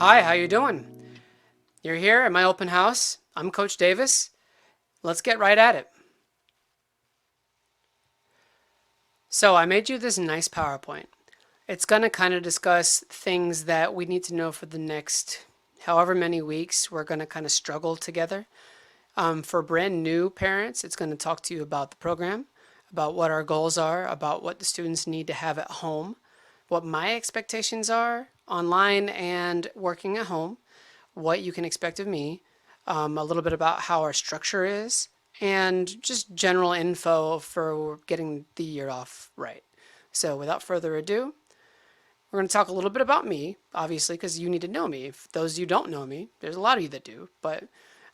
Hi, how you doing? You're here at my open house. I'm Coach Davis. Let's get right at it. So I made you this nice PowerPoint. It's going to kind of discuss things that we need to know for the next however many weeks we're going to kind of struggle together. For brand new parents, it's going to talk to you about the program, about what our goals are, about what the students need to have at home, what my expectations are online and working at home, what you can expect of me, a little bit about how our structure is, and just general info for getting the year off right. So, without further ado, we're going to talk a little bit about me, obviously, because you need to know me. For those of you who don't know me, there's a lot of you that do, but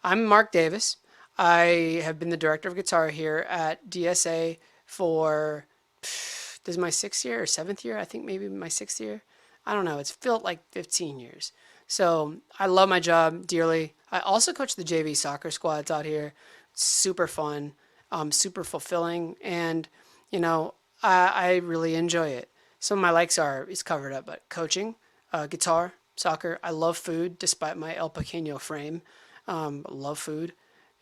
I'm Mark Davis. I have been the director of guitar here at DSA for this is my sixth year or seventh year. I think maybe my sixth year. I don't know. It's felt like 15 years. So I love my job dearly. I also coach the JV soccer squads out here. Super fun, super fulfilling, and you know I really enjoy it. Some of my likes are is covered up, but coaching, guitar, soccer. I love food, despite my El Pequeño frame. Love food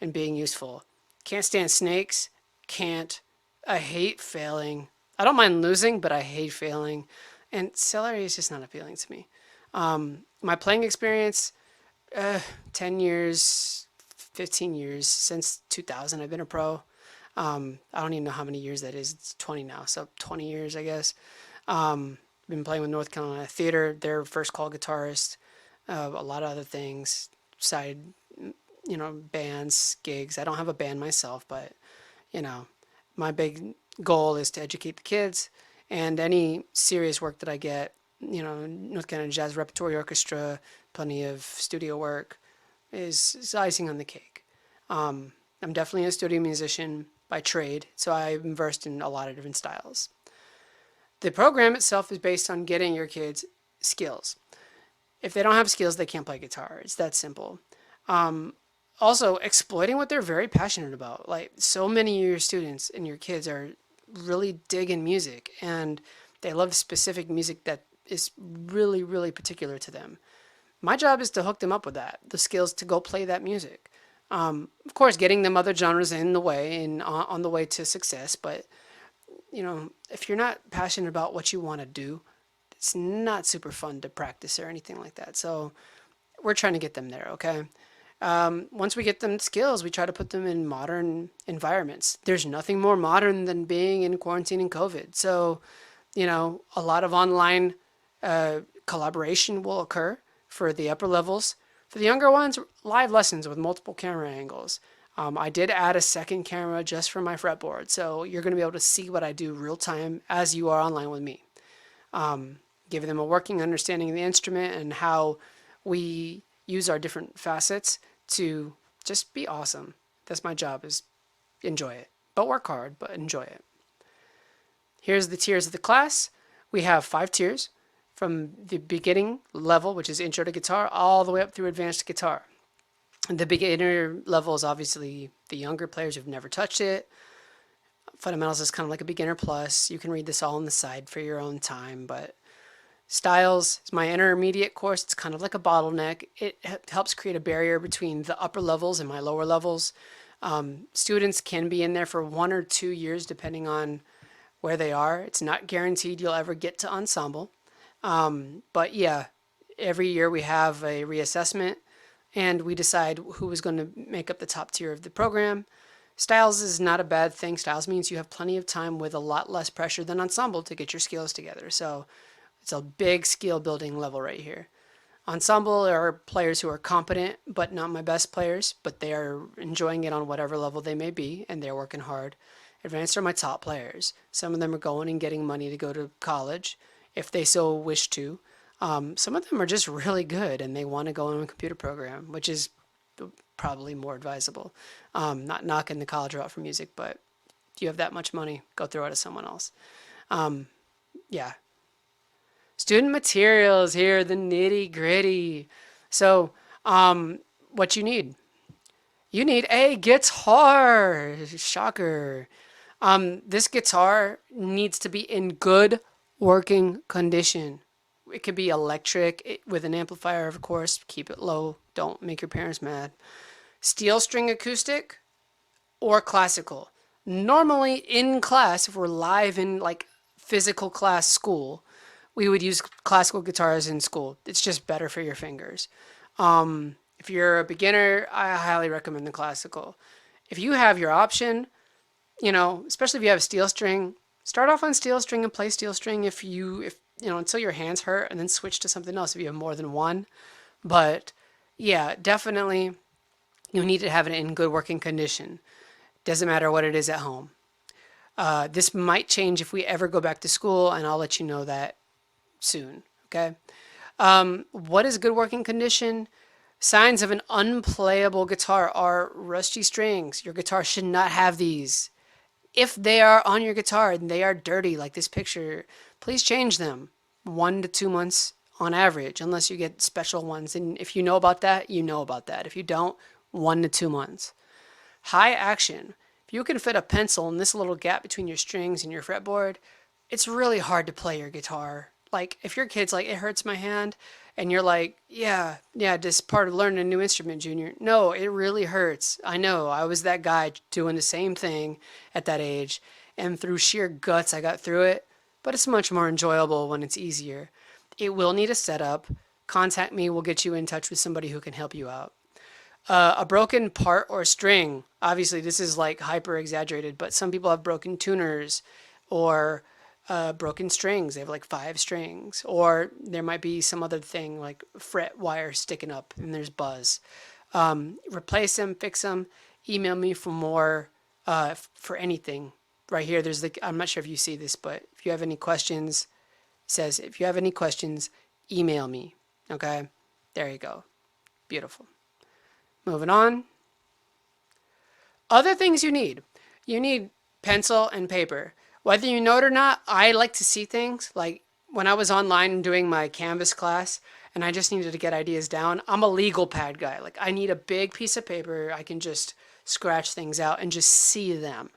and being useful. Can't stand snakes. Can't. I hate failing. I don't mind losing, but I hate failing. And celery is just not appealing to me. My playing experience, 10 years, 15 years, since 2000 I've been a pro. I don't even know how many years that is. It's 20 now, so 20 years, I guess. Been playing with North Carolina Theater, their first call guitarist, a lot of other things, side, bands, gigs. I don't have a band myself, but, you know, my big goal is to educate the kids, and any serious work that I get, North Carolina Jazz Repertory Orchestra, plenty of studio work, is icing on the cake. I'm definitely a studio musician by trade, so I'm versed in a lot of different styles. The program itself is based on getting your kids skills. If they don't have skills, they can't play guitar. It's that simple. Also, exploiting what they're very passionate about. Like, so many of your students and your kids are really digging music, and they love specific music that is really, really particular to them. My job is to hook them up with that, the skills to go play that music. Of course, getting them other genres in the way and on the way to success, but if you're not passionate about what you want to do, it's not super fun to practice or anything like that. So we're trying to get them there, okay? Once we get them skills, we try to put them in modern environments. There's nothing more modern than being in quarantine and COVID. So, a lot of online collaboration will occur for the upper levels. For the younger ones, live lessons with multiple camera angles. I did add a second camera just for my fretboard, so you're going to be able to see what I do real time as you are online with me. Giving them a working understanding of the instrument and how we use our different facets to just be awesome. That's my job, is enjoy it. But work hard, but enjoy it. Here's the tiers of the class. We have 5 tiers from the beginning level, which is intro to guitar, all the way up through advanced guitar. The beginner level is obviously the younger players who've never touched it. Fundamentals is kind of like a beginner plus. You can read this all on the side for your own time, but Styles is my intermediate course. It's kind of like a bottleneck. It helps create a barrier between the upper levels and my lower levels. Students can be in there for 1 or 2 years depending on where they are. It's not guaranteed you'll ever get to ensemble. But yeah, every year we have a reassessment and we decide who is going to make up the top tier of the program. Styles is not a bad thing. Styles means you have plenty of time with a lot less pressure than ensemble to get your skills together. So it's a big skill building level right here. Ensemble are players who are competent, but not my best players, but they are enjoying it on whatever level they may be, and they're working hard. Advanced are my top players. Some of them are going and getting money to go to college, if they so wish to. Some of them are just really good, and they want to go on a computer program, which is probably more advisable. Not knocking the college route for music, but if you have that much money, go throw it at someone else. Yeah, student materials here, the nitty gritty. So, what you need? You need a guitar. Shocker. This guitar needs to be in good working condition. it could be electric with an amplifier, of course. Keep it low. Don't make your parents mad. Steel string acoustic or classical. Normally in class, if we're live in like physical class school, we would use classical guitars in school. It's just better for your fingers. If you're a beginner, I highly recommend the classical. If you have your option, especially if you have a steel string, start off on steel string and play steel string until your hands hurt, and then switch to something else if you have more than one. But yeah, definitely you need to have it in good working condition. Doesn't matter what it is at home. This might change if we ever go back to school, and I'll let you know that soon. Okay. What is good working condition? Signs of an unplayable guitar are rusty strings. Your guitar should not have these. If they are on your guitar and they are dirty, like this picture, please change them 1 to 2 months on average, unless you get special ones. And if you know about that, you know about that. If you don't, 1 to 2 months. High action. If you can fit a pencil in this little gap between your strings and your fretboard, it's really hard to play your guitar. Like, if your kid's like, it hurts my hand, and you're like, yeah, just part of learning a new instrument, Junior. No, it really hurts. I know. I was that guy doing the same thing at that age, and through sheer guts, I got through it. But it's much more enjoyable when it's easier. It will need a setup. Contact me. We'll get you in touch with somebody who can help you out. A broken part or string. Obviously, this is like hyper exaggerated, but some people have broken tuners or broken strings. They have like 5 strings, or there might be some other thing like fret wire sticking up and there's buzz. Replace them, fix them. Email me for more for anything. Right here, I'm not sure if you see this, but if you have any questions, it says if you have any questions, email me. Okay, there you go. Beautiful. Moving on. Other things you need. You need pencil and paper. Whether you know it or not, I like to see things. Like when I was online doing my Canvas class and I just needed to get ideas down, I'm a legal pad guy. Like I need a big piece of paper. I can just scratch things out and just see them.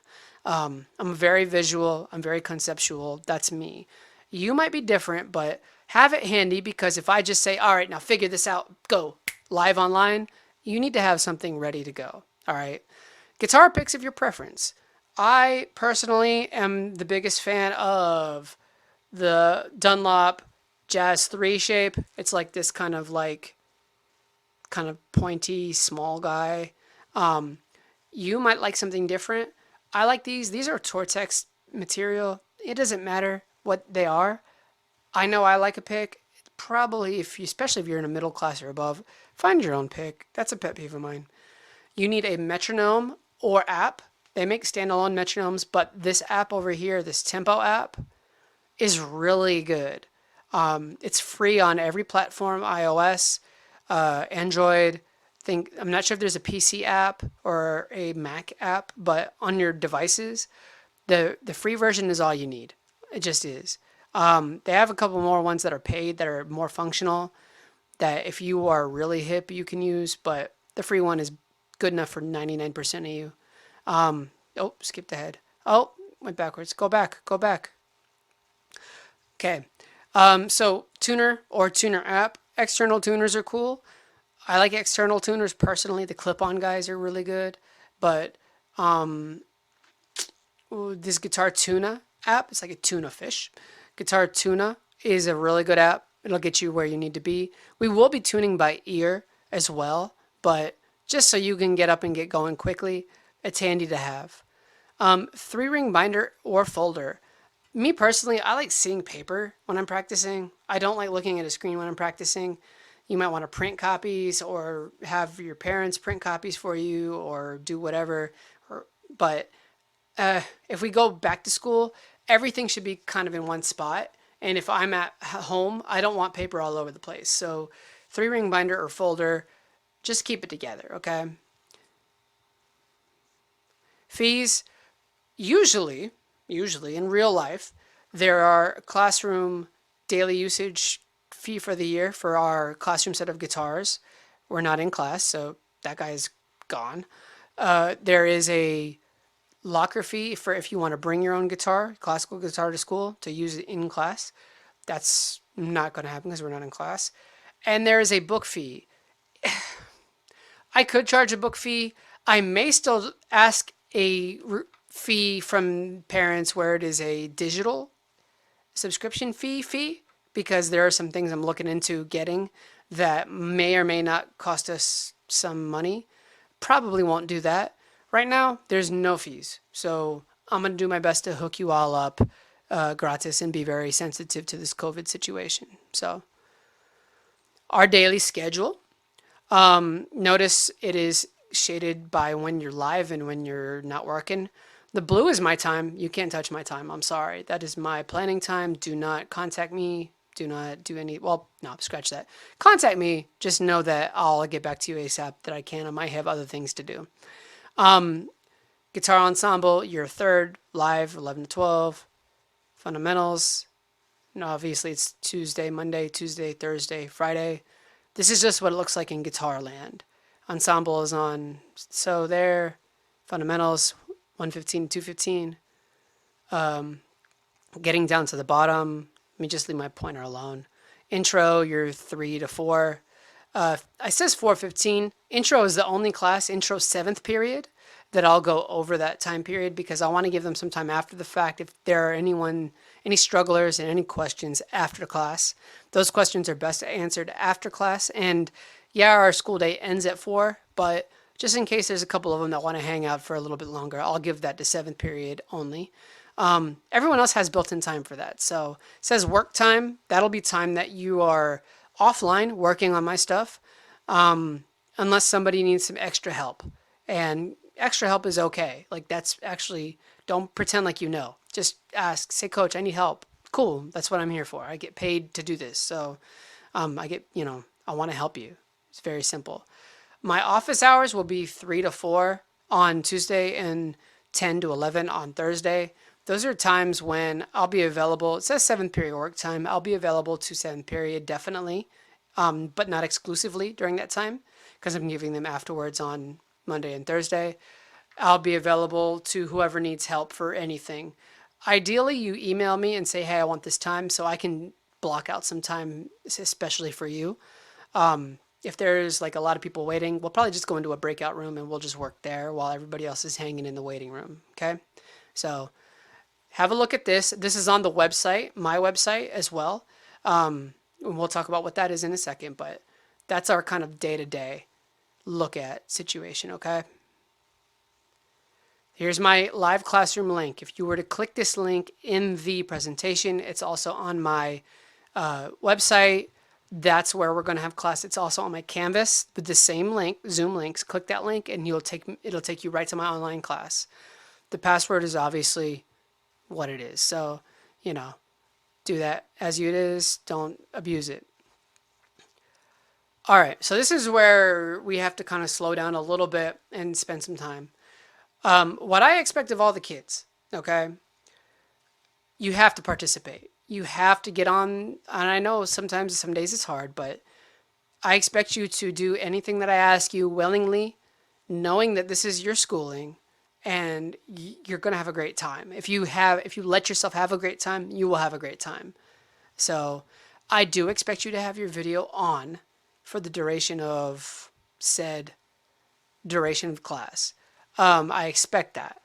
I'm very visual. I'm very conceptual. That's me. You might be different, but have it handy, because if I just say, all right, now figure this out, go live online, you need to have something ready to go. All right. Guitar picks of your preference. I personally am the biggest fan of the Dunlop Jazz 3 shape. It's like this kind of pointy, small guy. You might like something different. I like these. These are Tortex material. It doesn't matter what they are. I know I like a pick. Probably, especially if you're in a middle class or above, find your own pick. That's a pet peeve of mine. You need a metronome or app. They make standalone metronomes, but this app over here, this Tempo app, is really good. It's free on every platform, iOS, Android. I'm not sure if there's a PC app or a Mac app, but on your devices, the free version is all you need. It just is. They have a couple more ones that are paid that are more functional, that if you are really hip, you can use, but the free one is good enough for 99% of you. Skipped ahead. Oh, went backwards. Go back. Okay. So tuner or tuner app. External tuners are cool. I like external tuners personally. The clip-on guys are really good, but this Guitar Tuna app, it's like a tuna fish. Guitar Tuna is a really good app. It'll get you where you need to be. We will be tuning by ear as well, but just so you can get up and get going quickly, it's handy to have. 3-ring binder or folder. Me personally, I like seeing paper when I'm practicing. I don't like looking at a screen when I'm practicing. You might want to print copies or have your parents print copies for you or do whatever. But if we go back to school, everything should be kind of in one spot. And if I'm at home, I don't want paper all over the place. So 3-ring binder or folder, just keep it together, okay? Fees, usually in real life, there are classroom daily usage fee for the year for our classroom set of guitars. We're not in class, so that guy's gone. There is a locker fee for if you want to bring your own guitar, classical guitar to school to use it in class. That's Not going to happen because we're not in class. And there is a book fee. I could charge a book fee. I may still ask a fee from parents where it is a digital subscription fee because there are some things I'm looking into getting that may or may not cost us some money. Probably won't do that. Right now, there's no fees. So I'm going to do my best to hook you all up gratis and be very sensitive to this COVID situation. So, our daily schedule. Notice it is shaded by when you're live and when you're not working. The blue is my time. You can't touch my time. I'm sorry. That is my planning time. Do not contact me. Do not do any, well, no, scratch that. Contact me. Just know that I'll get back to you ASAP that I can. I might have other things to do. Guitar ensemble, year third, live, 11 to 12. Fundamentals. No, obviously it's Tuesday, Monday, Tuesday, Thursday, Friday. This is just what it looks like in guitar land. Ensemble is on, so there. Fundamentals, 115 to 215. Getting down to the bottom, let me just leave my pointer alone. Intro, you're 3 to 4. I says 4:15. Intro is the only class, intro 7th period, that I'll go over that time period because I want to give them some time after the fact. If there are any strugglers and any questions after class, those questions are best answered after class. And yeah, our school day ends at 4, but just in case there's a couple of them that want to hang out for a little bit longer, I'll give that to 7th period only. Everyone else has built-in time for that. So it says work time. That'll be time that you are offline working on my stuff, unless somebody needs some extra help. And extra help is okay. Like that's actually, don't pretend like you know. Just ask, say, Coach, I need help. Cool. That's what I'm here for. I get paid to do this. So I want to help you. It's very simple. My office hours will be 3 to 4 on Tuesday and 10 to 11 on Thursday. Those are times when I'll be available. It says 7th period work time. I'll be available to 7th period, definitely, but not exclusively during that time because I'm giving them afterwards on Monday and Thursday. I'll be available to whoever needs help for anything. Ideally, you email me and say, hey, I want this time so I can block out some time, especially for you. If there's like a lot of people waiting, we'll probably just go into a breakout room and we'll just work there while everybody else is hanging in the waiting room. Okay. So have a look at this. This is on the website, my website as well. And we'll talk about what that is in a second, but that's our kind of day to day look at situation. Okay. Here's my live classroom link. If you were to click this link in the presentation, it's also on my website. That's where we're going to have class. It's also on my Canvas with the same link, Zoom links. Click that link and it'll take you right to my online class. The password is obviously what it is. So, do that as it is. Don't abuse it. All right. So this is where we have to kind of slow down a little bit and spend some time. What I expect of all the kids, okay, you have to participate. You have to get on, and I know sometimes, some days it's hard, but I expect you to do anything that I ask you willingly, knowing that this is your schooling and you're going to have a great time. If you let yourself have a great time, you will have a great time. So I do expect you to have your video on for the duration of said duration of class. I expect that.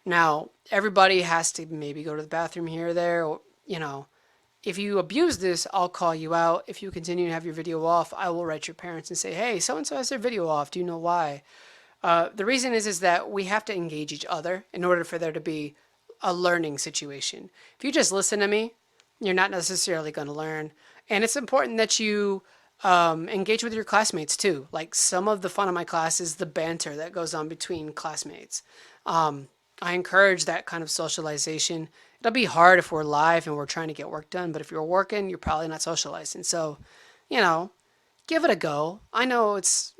Now, everybody has to maybe go to the bathroom here or there, or, if you abuse this, I'll call you out. If you continue to have your video off, I will write your parents and say, hey, so-and-so has their video off. Do you know why? The reason is that we have to engage each other in order for there to be a learning situation. If you just listen to me, you're not necessarily going to learn. And it's important that you engage with your classmates too. Like some of the fun of my class is the banter that goes on between classmates. I encourage that kind of socialization. It'll be hard if we're live and we're trying to get work done, but if you're working, you're probably not socializing. So, give it a go. I know it's,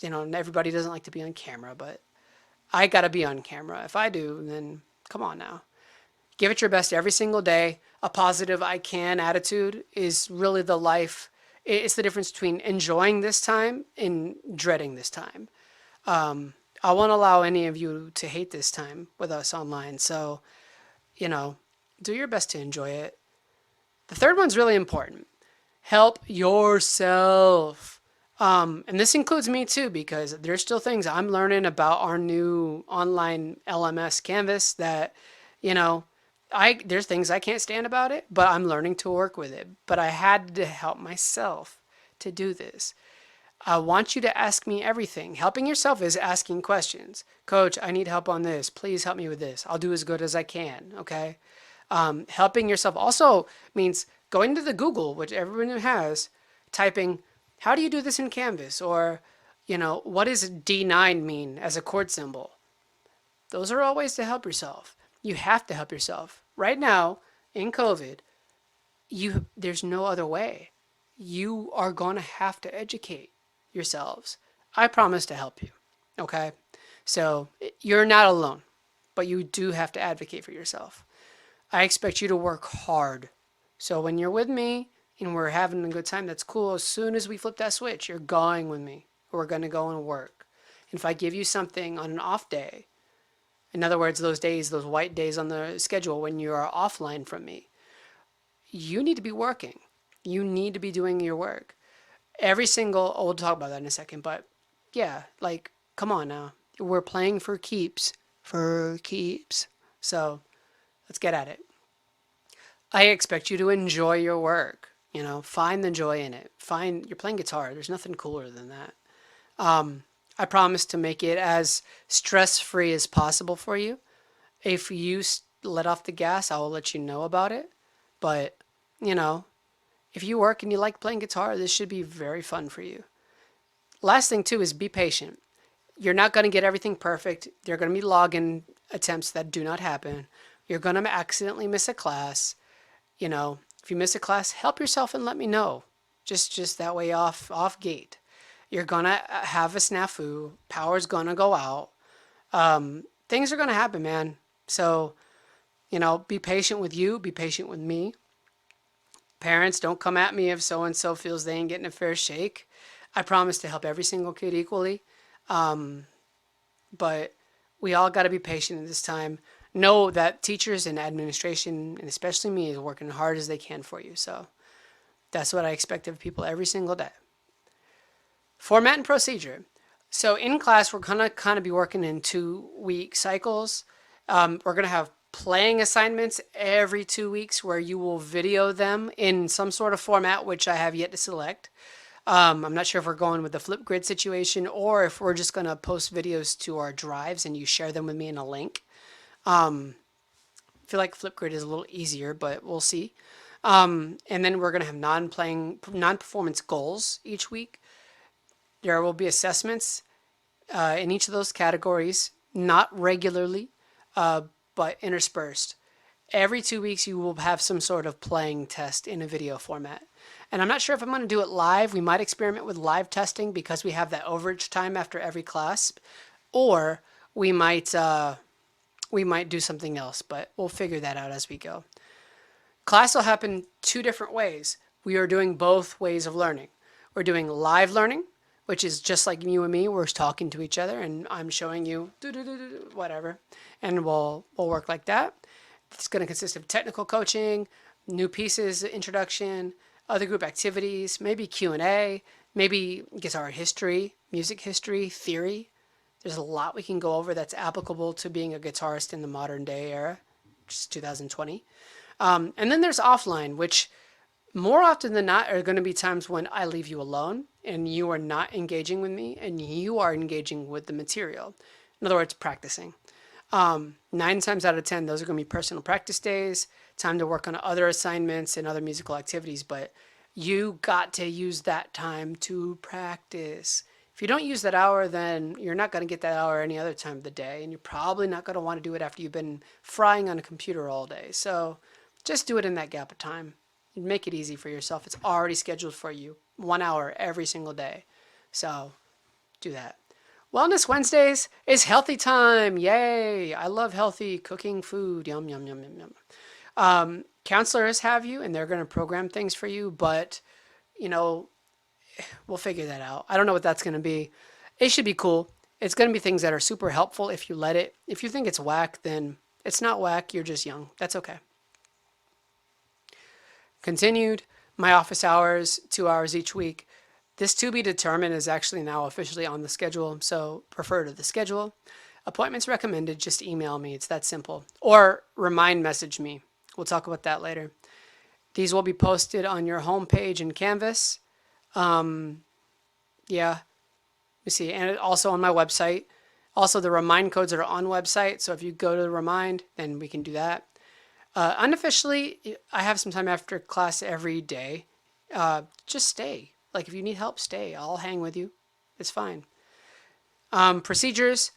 everybody doesn't like to be on camera, but I got to be on camera. If I do, then come on now. Give it your best every single day. A positive I can attitude is really the life. It's the difference between enjoying this time and dreading this time. I won't allow any of you to hate this time with us online. So, do your best to enjoy it. The third one's really important. Help yourself. And this includes me too, because there's still things I'm learning about our new online LMS Canvas that, you know, there's things I can't stand about it, but I'm learning to work with it. But I had to help myself to do this. I want you to ask me everything. Helping yourself is asking questions. Coach, I need help on this. Please help me with this. I'll do as good as I can. Okay. Helping yourself also means going to the Google, which everyone has, typing, how do you do this in Canvas? Or, what does D9 mean as a chord symbol? Those are all ways to help yourself. You have to help yourself. Right now, in COVID, there's no other way. You are going to have to educate yourselves. I promise to help you. Okay? So you're not alone, but you do have to advocate for yourself. I expect you to work hard. So when you're with me and we're having a good time, that's cool. As soon as we flip that switch, you're going with me. We're going to go and work. And if I give you something on an off day, in other words, those days, those white days on the schedule when you are offline from me, you need to be working. You need to be doing your work. We'll talk about that in a second, but yeah, like, come on now. We're playing for keeps. For keeps. So let's get at it. I expect you to enjoy your work. Find the joy in it. You're playing guitar. There's nothing cooler than that. I promise to make it as stress free as possible for you. If you let off the gas, I will let you know about it. But, you know, if you work and you like playing guitar, this should be very fun for you. Last thing, too, is be patient. You're not going to get everything perfect. There are going to be login attempts that do not happen. You're going to accidentally miss a class. If you miss a class, help yourself and let me know. Just that way off gate. You're gonna have a snafu. Power's gonna go out. Things are gonna happen, man. So, be patient with you. Be patient with me. Parents, don't come at me if so and so feels they ain't getting a fair shake. I promise to help every single kid equally. But we all got to be patient at this time. Know that teachers and administration, and especially me, is working hard as they can for you. So that's what I expect of people every single day. Format and procedure. So in class, we're gonna kind of be working in 2 week cycles. We're gonna have playing assignments every 2 weeks where you will video them in some sort of format, which I have yet to select. I'm not sure if we're going with the Flipgrid situation or if we're just going to post videos to our drives and you share them with me in a link. I feel like Flipgrid is a little easier, but we'll see. And then we're going to have non-performance goals each week. There will be assessments in each of those categories, not regularly, but interspersed. Every 2 weeks, you will have some sort of playing test in a video format. And I'm not sure if I'm going to do it live. We might experiment with live testing because we have that overage time after every class, or we might do something else. But we'll figure that out as we go. Class will happen 2 different ways. We are doing both ways of learning. We're doing live learning, which is just like you and me. We're talking to each other, and I'm showing you whatever, and we'll work like that. It's going to consist of technical coaching, new pieces, introduction, other group activities, maybe Q&A, maybe guitar history, music history, theory. There's a lot we can go over that's applicable to being a guitarist in the modern day era, which is 2020. And then there's offline, which more often than not are going to be times when I leave you alone and you are not engaging with me and you are engaging with the material. In other words, practicing. 9 times out of 10, those are going to be personal practice days, time to work on other assignments and other musical activities, but you got to use that time to practice. If you don't use that hour, then you're not going to get that hour any other time of the day, and you're probably not going to want to do it after you've been frying on a computer all day. So just do it in that gap of time. Make it easy for yourself. It's already scheduled for you, 1 hour every single day. So do that. Wellness Wednesdays is healthy time. Yay. I love healthy cooking food. Yum, yum, yum, yum, yum. Counselors have you and they're going to program things for you, but we'll figure that out. I don't know what that's going to be. It should be cool. It's going to be things that are super helpful if you let it. If you think it's whack, then it's not whack. You're just young. That's okay. Continued My office hours, 2 hours each week. This to be determined is actually now officially on the schedule, so refer to the schedule. Appointments recommended, just email me. It's that simple. Or remind message me. We'll talk about that later. These will be posted on your homepage in Canvas. Yeah, let me see. And also on my website. Also, the remind codes are on website. So if you go to the remind, then we can do that. Unofficially, I have some time after class every day. Just stay. Like if you need help, stay. I'll hang with you. It's fine. Procedures.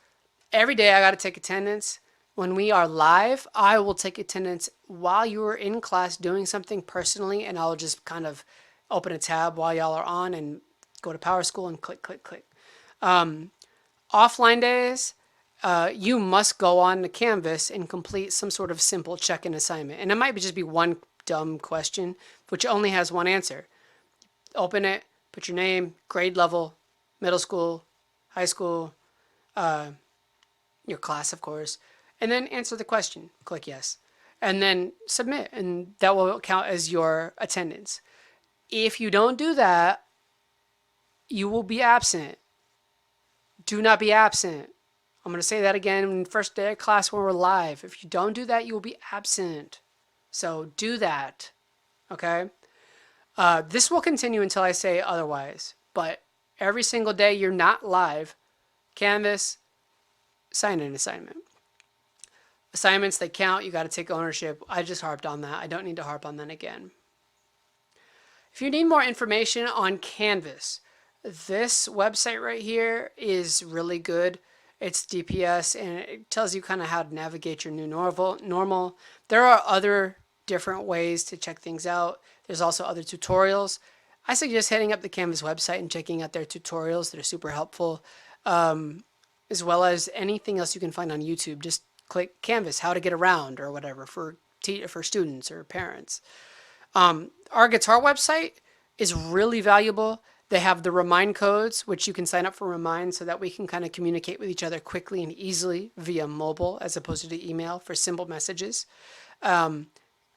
Every day I got to take attendance. When we are live, I will take attendance while you are in class doing something personally, and I'll just kind of open a tab while y'all are on and go to Power School and click, click, click. Offline days, you must go on the Canvas and complete some sort of simple check-in assignment. And it might just be one dumb question, which only has one answer. Open it, put your name, grade level, middle school, high school, your class, of course, and then answer the question. Click yes. And then submit, and that will count as your attendance. If you don't do that, you will be absent. Do not be absent. I'm going to say that again first day of class when we're live. If you don't do that, you will be absent. So do that. Okay? This will continue until I say otherwise. But every single day you're not live, Canvas, sign an assignment. Assignments, they count. You got to take ownership. I just harped on that. I don't need to harp on that again. If you need more information on Canvas, this website right here is really good. It's DPS and it tells you kind of how to navigate your new normal. There are other different ways to check things out. There's also other tutorials. I suggest heading up the Canvas website and checking out their tutorials. They're super helpful, as well as anything else you can find on YouTube. Just click Canvas, how to get around or whatever for students or parents. Our guitar website is really valuable. They have the remind codes, which you can sign up for remind so that we can kind of communicate with each other quickly and easily via mobile as opposed to the email for simple messages.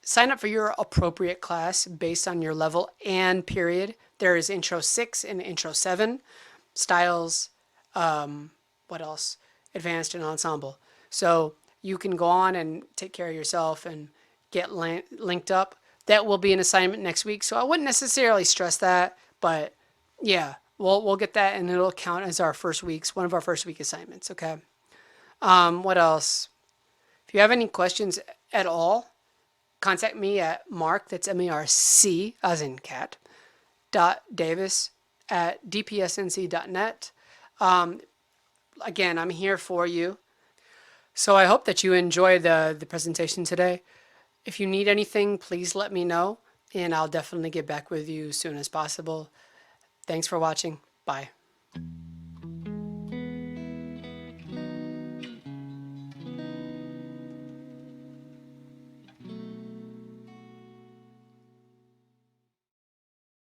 Sign up for your appropriate class based on your level and period. There is Intro 6 and Intro 7, styles, what else? Advanced and ensemble. So you can go on and take care of yourself and get linked up. That will be an assignment next week, so I wouldn't necessarily stress that, but yeah, we'll get that and it'll count as one of our first week assignments, okay? What else? If you have any questions at all, contact me at Mark, that's M-A-R-C, as in cat, .davis at dpsnc.net. Again, I'm here for you. So I hope that you enjoy the presentation today. If you need anything, please let me know, and I'll definitely get back with you as soon as possible. Thanks for watching. Bye.